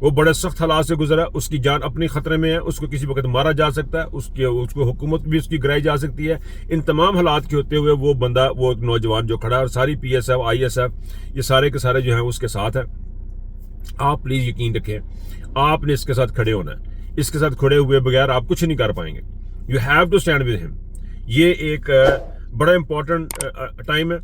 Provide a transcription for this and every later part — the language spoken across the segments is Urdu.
وہ بڑے سخت حالات سے گزرا, اس کی جان اپنی خطرے میں ہے, اس کو کسی وقت مارا جا سکتا ہے, اس کو حکومت بھی اس کی گرائی جا سکتی ہے. ان تمام حالات کے ہوتے ہوئے وہ بندہ, وہ ایک نوجوان جو کھڑا ہے, اور ساری P S F, I S F, یہ سارے کے سارے جو ہیں اس کے ساتھ ہیں. آپ پلیز یقین رکھیں, آپ نے اس کے ساتھ کھڑے ہونا ہے. اس کے ساتھ کھڑے ہوئے بغیر آپ کچھ نہیں کر پائیں گے. You have to stand with him. یہ ایک بڑا امپورٹنٹ ٹائم ہے.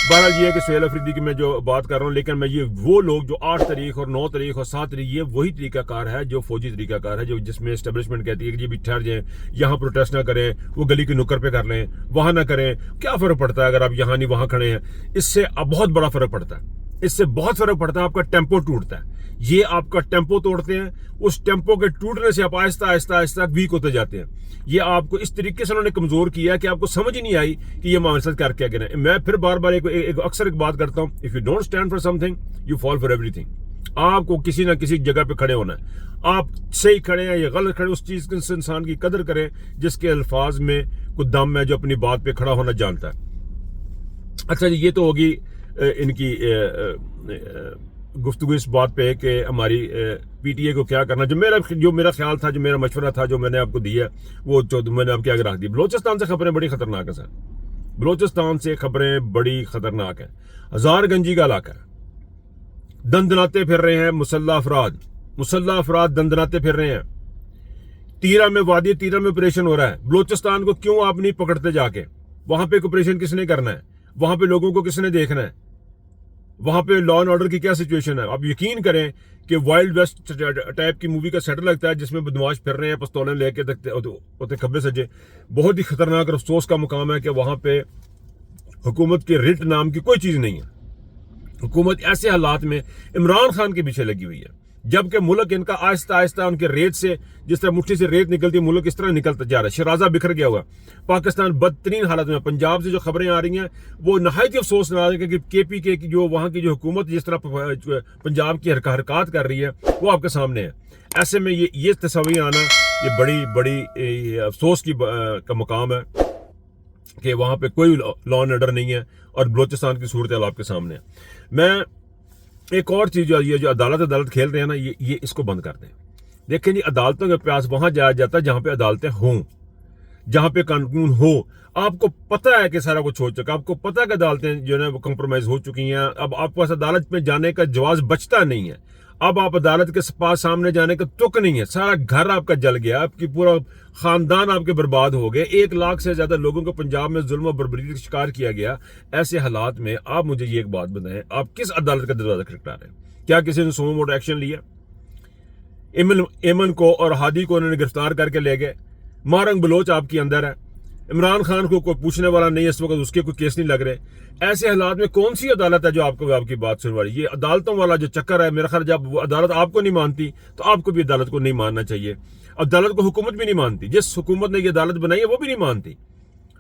بہرحال یہ ہے کہ سہیل افریدی کی میں جو بات کر رہا ہوں, لیکن میں یہ وہ لوگ جو 8 تاریخ اور 9 تاریخ اور 7 تاریخ, یہ وہی طریقہ کار ہے جو فوجی طریقہ کار ہے, جو جس میں اسٹیبلشمنٹ کہتی ہے کہ جی بھی ٹھہر جائیں, یہاں پروٹیسٹ نہ کریں, وہ گلی کی نکر پہ کر لیں, وہاں نہ کریں. کیا فرق پڑتا ہے اگر آپ یہاں نہیں وہاں کھڑے ہیں؟ اس سے بہت بڑا فرق پڑتا ہے. اس سے بہت فرق پڑتا ہے. آپ کا ٹیمپو ٹوٹتا ہے. یہ آپ کا ٹیمپو توڑتے ہیں, اس ٹیمپو کے ٹوٹنے سے آپ آہستہ آہستہ آہستہ ویک ہوتے جاتے ہیں. یہ آپ کو اس طریقے سے انہوں نے کمزور کیا کہ آپ کو سمجھ ہی نہیں آئی کہ یہ ہمارے ساتھ کر کیا کرنا ہے. میں پھر بار بار اکثر ایک بات کرتا ہوں, if you don't stand for some thing you fall for every thing. آپ کو کسی نہ کسی جگہ پہ کھڑے ہونا ہے. آپ صحیح کھڑے ہیں یا غلط کھڑے, اس چیز کے انسان کی قدر کریں جس کے الفاظ میں کوئی دم ہے, جو اپنی بات پہ کھڑا ہونا جانتا ہے. اچھا جی, یہ تو ہوگی ان کی گفتگو اس بات پہ کہ ہماری پی ٹی اے کو کیا کرنا. جو میرا خیال تھا, جو میرا مشورہ تھا, جو میں نے آپ کو دیا, وہ میں نے آپ کے آگے رکھ دی. بلوچستان سے خبریں بڑی خطرناک ہیں سر. بلوچستان سے خبریں بڑی خطرناک ہیں. ہزار گنجی کا علاقہ ہے, دندناتے پھر رہے ہیں مسلح افراد دندناتے پھر رہے ہیں. تیرا میں وادی تیرا میں آپریشن ہو رہا ہے. بلوچستان کو کیوں آپ نہیں پکڑتے جا کے؟ وہاں پہ آپریشن کس نے کرنا ہے؟ وہاں پہ لوگوں کو کس نے دیکھنا ہے؟ وہاں پہ لا اینڈ آرڈر کی کیا سچویشن ہے؟ آپ یقین کریں کہ وائلڈ ویسٹ ٹائپ کی مووی کا سیٹ لگتا ہے, جس میں بدماش پھر رہے ہیں پستولیں لے کے ہوتے کھبے سجے. بہت ہی خطرناک اور افسوس کا مقام ہے کہ وہاں پہ حکومت کے رٹ نام کی کوئی چیز نہیں ہے. حکومت ایسے حالات میں عمران خان کے پیچھے لگی ہوئی ہے, جبکہ ملک ان کا آہستہ آہستہ ان کے ریت سے, جس طرح مٹھی سے ریت نکلتی ہے, ملک اس طرح نکلتا جا رہا ہے. شرازہ بکھر گیا ہوا. پاکستان بدترین حالت میں. پنجاب سے جو خبریں آ رہی ہیں وہ نہایت افسوسناک ہے کہ کے پی کے کی جو وہاں کی جو حکومت جس طرح پنجاب کی حرکات کر رہی ہے وہ آپ کے سامنے ہے. ایسے میں یہ تصویر آنا یہ بڑی افسوس کا مقام ہے کہ وہاں پہ کوئی لا اینڈ آرڈر نہیں ہے, اور بلوچستان کی صورتحال آپ کے سامنے ہے. میں ایک اور چیز یہ جو عدالت کھیل رہے ہیں نا, یہ اس کو بند کر دیں. دیکھیں جی, عدالتوں کے پاس وہاں جایا جاتا ہے جہاں پہ عدالتیں ہوں, جہاں پہ قانون ہو. آپ کو پتہ ہے کہ سارا کچھ ہو چکا, آپ کو پتہ ہے کہ عدالتیں جو ہے وہ کمپرومائز ہو چکی ہیں. اب آپ کو عدالت میں جانے کا جواز بچتا نہیں ہے. اب آپ عدالت کے پاس سامنے جانے کا تک نہیں ہے. سارا گھر آپ کا جل گیا, آپ کی پورا خاندان آپ کے برباد ہو گئے. 1 لاکھ سے زیادہ لوگوں کو پنجاب میں ظلم و بربری کا شکار کیا گیا. ایسے حالات میں آپ مجھے یہ ایک بات بتائیں, آپ کس عدالت کا دروازہ کھٹکھٹا رہے ہیں؟ کیا کسی نے سومو موٹو ایکشن لیا؟ ایمن کو اور ہادی کو انہوں نے گرفتار کر کے لے گئے. مارنگ بلوچ آپ کے اندر ہے. عمران خان کو کوئی پوچھنے والا نہیں, اس وقت اس کے کوئی کیس نہیں لگ رہے. ایسے حالات میں کون سی عدالت ہے جو آپ کی بات سنوا رہی ہے؟ یہ عدالتوں والا جو چکر ہے, میرا خیال جب وہ عدالت آپ کو نہیں مانتی تو آپ کو بھی عدالت کو نہیں ماننا چاہیے. عدالت کو حکومت بھی نہیں مانتی. جس حکومت نے یہ عدالت بنائی ہے وہ بھی نہیں مانتی.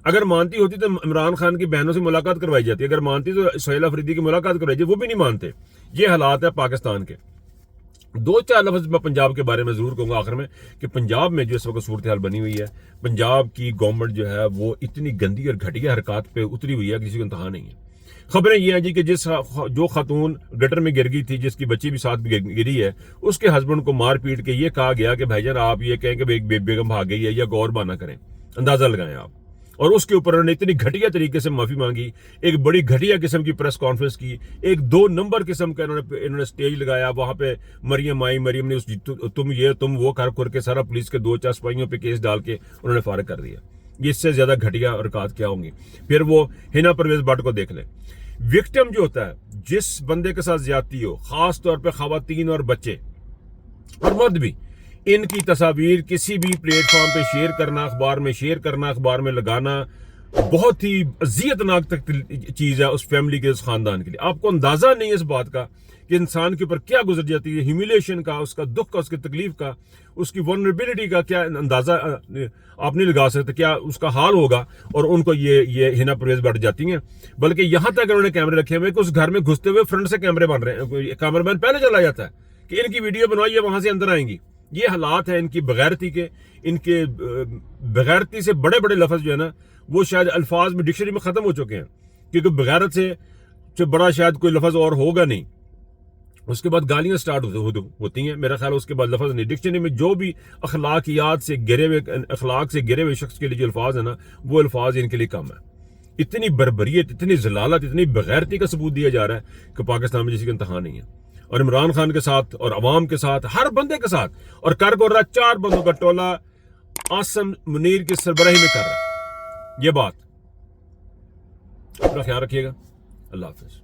اگر مانتی ہوتی تو عمران خان کی بہنوں سے ملاقات کروائی جاتی. اگر مانتی تو سہیل افریدی کی ملاقات کروائی جاتی. وہ بھی نہیں مانتے. یہ حالات ہے پاکستان کے. 2-4 لفظ میں پنجاب کے بارے میں ضرور کہوں گا آخر میں, کہ پنجاب میں جو اس وقت صورتحال بنی ہوئی ہے, پنجاب کی گورنمنٹ جو ہے وہ اتنی گندی اور گھٹیا حرکات پہ اتری ہوئی ہے کہ کسی کو انتہا نہیں ہے. خبریں یہ ہیں جی کہ جو خاتون گٹر میں گر گئی تھی, جس کی بچی بھی ساتھ گری ہے, اس کے ہسبینڈ کو مار پیٹ کے یہ کہا گیا کہ بھائی جان آپ یہ کہیں کہ بیگم بھاگ گئی ہے یا غور بہانہ کریں. اندازہ لگائیں آپ. اور اس کے اوپر انہوں نے اتنی گھٹیا طریقے سے معافی مانگی, ایک بڑی گھٹیا قسم کی پریس کانفرنس کی, ایک 2 نمبر قسم کا انہوں نے سٹیج لگایا. وہاں پہ مریم نے تم وہ کر کے سارا پولیس کے 2-4 سپاہیوں پہ کیس ڈال کے انہوں نے فارغ کر دیا. یہ اس سے زیادہ گھٹیا حرکات کیا ہوں گی؟ پھر وہ ہنا پرویز بٹ کو دیکھ لیں. وکٹم جو ہوتا ہے, جس بندے کے ساتھ زیادتی ہو, خاص طور پہ خواتین اور بچے اور مرد بھی, ان کی تصاویر کسی بھی پلیٹ فارم پہ شیئر کرنا, اخبار میں لگانا بہت ہی اذیتناک تک چیز ہے اس فیملی کے, اس خاندان کے لیے. آپ کو اندازہ نہیں ہے اس بات کا کہ انسان کے اوپر کیا گزر جاتی ہے, ہیومیلیشن کا, اس کا دکھ کا, اس کی تکلیف کا, اس کی ولنریبلٹی کا کیا اندازہ آپ نہیں لگا سکتے, کیا اس کا حال ہوگا. اور ان کو یہ ہنا پرویز بٹ جاتی ہیں. بلکہ یہاں تک انہوں نے کیمرے رکھے ہوئے کہ اس گھر میں گھستے ہوئے فرنٹ سے کیمرے بن رہے ہیں, کیمرہ مین پہلے چلا جاتا ہے کہ ان کی ویڈیو بنوائیے, وہاں سے اندر آئیں گی. یہ حالات ہیں ان کی بغیرتی کے. ان کے بغیرتی سے بڑے لفظ جو ہے نا وہ شاید الفاظ میں ڈکشنری میں ختم ہو چکے ہیں, کیونکہ بغیرت سے بڑا شاید کوئی لفظ اور ہوگا نہیں. اس کے بعد گالیاں سٹارٹ ہوتی ہیں. میرا خیال ہے اس کے بعد لفظ نہیں. ڈکشنری میں جو بھی اخلاق سے گرے ہوئے شخص کے لیے جو الفاظ ہیں نا, وہ الفاظ ان کے لیے کم ہے. اتنی بربریت, اتنی ذلالت, اتنی بغیرتی کا ثبوت دیا جا رہا ہے کہ پاکستان میں جیسے کہ انتہا نہیں ہے. اور عمران خان کے ساتھ اور عوام کے ساتھ, ہر بندے کے ساتھ, اور کر کو رہا 4 بندوں کا ٹولہ عاصم منیر کی سربراہی میں کر رہا ہے. یہ بات اپنا خیال رکھیے گا. اللہ حافظ.